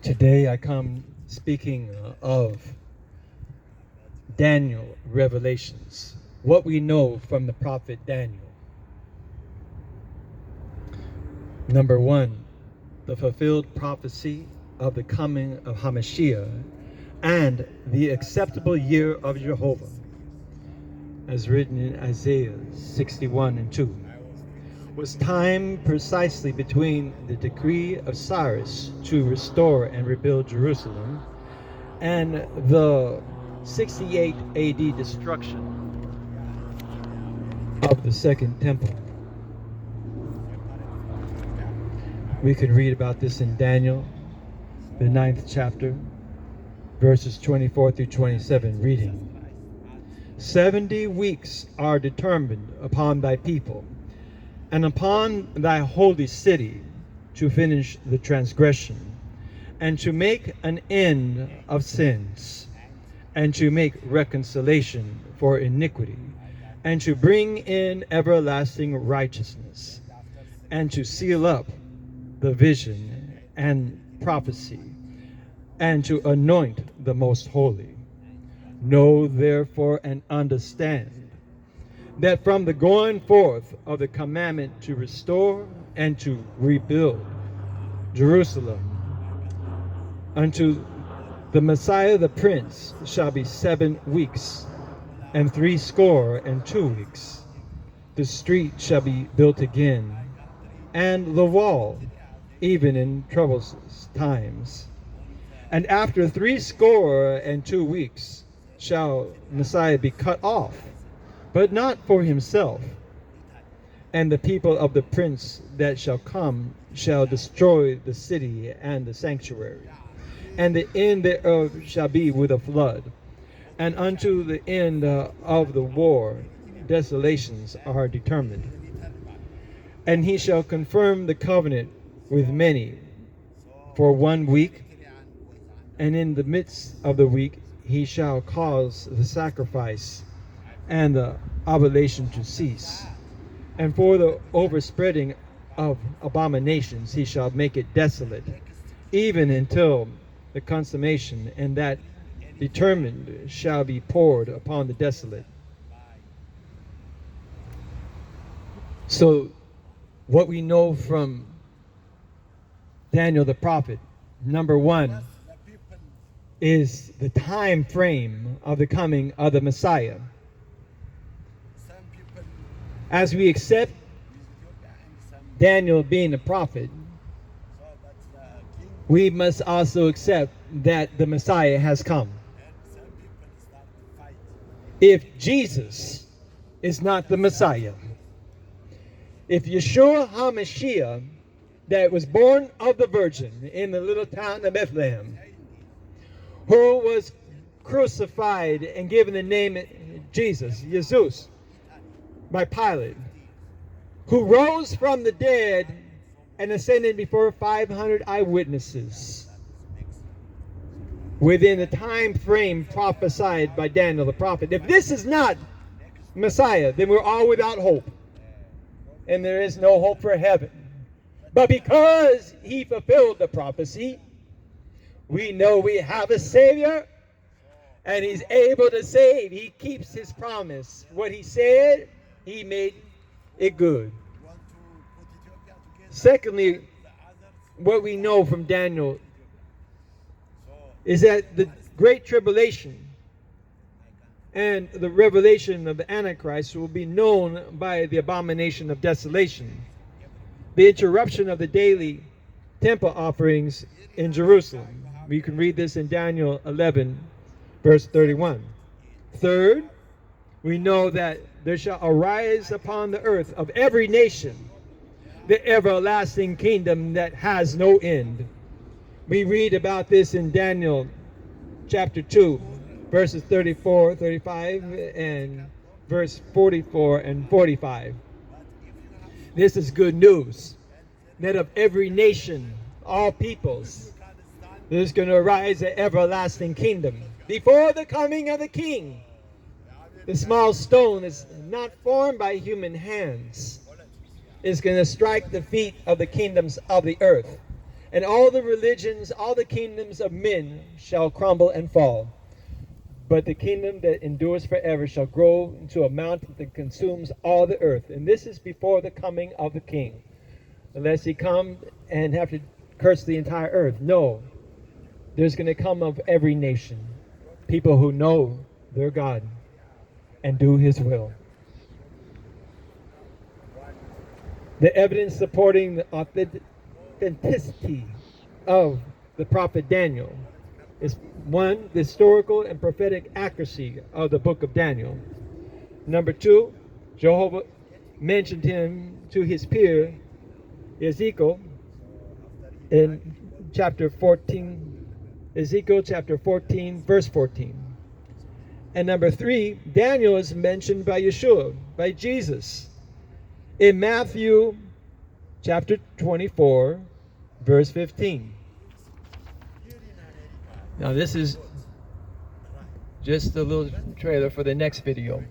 Today I come speaking of Daniel revelations, what we know from the prophet Daniel. Number one, the fulfilled prophecy of the coming of Hamashiach and the acceptable year of Jehovah, as written in Isaiah 61 and 2, was timed precisely between the decree of Cyrus to restore and rebuild Jerusalem and the 68 AD destruction of the Second Temple. We can read about this in Daniel, the 9th chapter, verses 24 through 27, reading. 70 weeks are determined upon thy people, and upon thy holy city, to finish the transgression, and to make an end of sins, and to make reconciliation for iniquity, and to bring in everlasting righteousness, and to seal up the vision and prophecy, and to anoint the most holy. Know therefore and understand that from the going forth of the commandment to restore and to rebuild Jerusalem unto the Messiah the Prince shall be 7 weeks and 62 weeks. The street shall be built again, and the wall, even in troublous times. And after 62 weeks shall Messiah be cut off, but not for himself. And the people of the prince that shall come shall destroy the city and the sanctuary. And the end thereof shall be with a flood. And unto the end of the war desolations are determined. And he shall confirm the covenant with many for 1 week, and in the midst of the week he shall cause the sacrifice and the oblation to cease. And for the overspreading of abominations he shall make it desolate, even until the consummation, and that determined shall be poured upon the desolate. So what we know from Daniel the prophet, number one, is the time frame of the coming of the Messiah. As we accept Daniel being a prophet, we must also accept that the Messiah has come. If Jesus is not the Messiah, if Yeshua HaMashiach, that was born of the Virgin in the little town of Bethlehem, who was crucified and given the name Jesus, Jesus, by Pilate, who rose from the dead and ascended before 500 eyewitnesses within the time frame prophesied by Daniel the prophet. If this is not Messiah, then we're all without hope, and there is no hope for heaven. But because he fulfilled the prophecy, we know we have a Savior, and he's able to save. He keeps his promise. What he said, he made it good. Secondly, what we know from Daniel is that the Great Tribulation and the revelation of the Antichrist will be known by the abomination of desolation, the interruption of the daily temple offerings in Jerusalem. We can read this in Daniel 11, verse 31. Third, we know that there shall arise upon the earth of every nation the everlasting kingdom that has no end. We read about this in Daniel chapter 2, verses 34, 35, and verse 44 and 45. This is good news, that of every nation, all peoples, there's going to arise an everlasting kingdom. Before the coming of the King, the small stone is not formed by human hands, is going to strike the feet of the kingdoms of the earth. And all the religions, all the kingdoms of men shall crumble and fall. But the kingdom that endures forever shall grow into a mountain that consumes all the earth. And this is before the coming of the king. Unless he come and have to curse the entire earth. No. There's going to come of every nation people who know their God and do his will. The evidence supporting the authenticity of the prophet Daniel is one, the historical and prophetic accuracy of the book of Daniel. Number two, Jehovah mentioned him to his peer Ezekiel in chapter 14, Ezekiel chapter 14, verse 14. And number three, Daniel is mentioned by Yeshua, by Jesus, in Matthew chapter 24, verse 15. Now this is just a little trailer for the next video.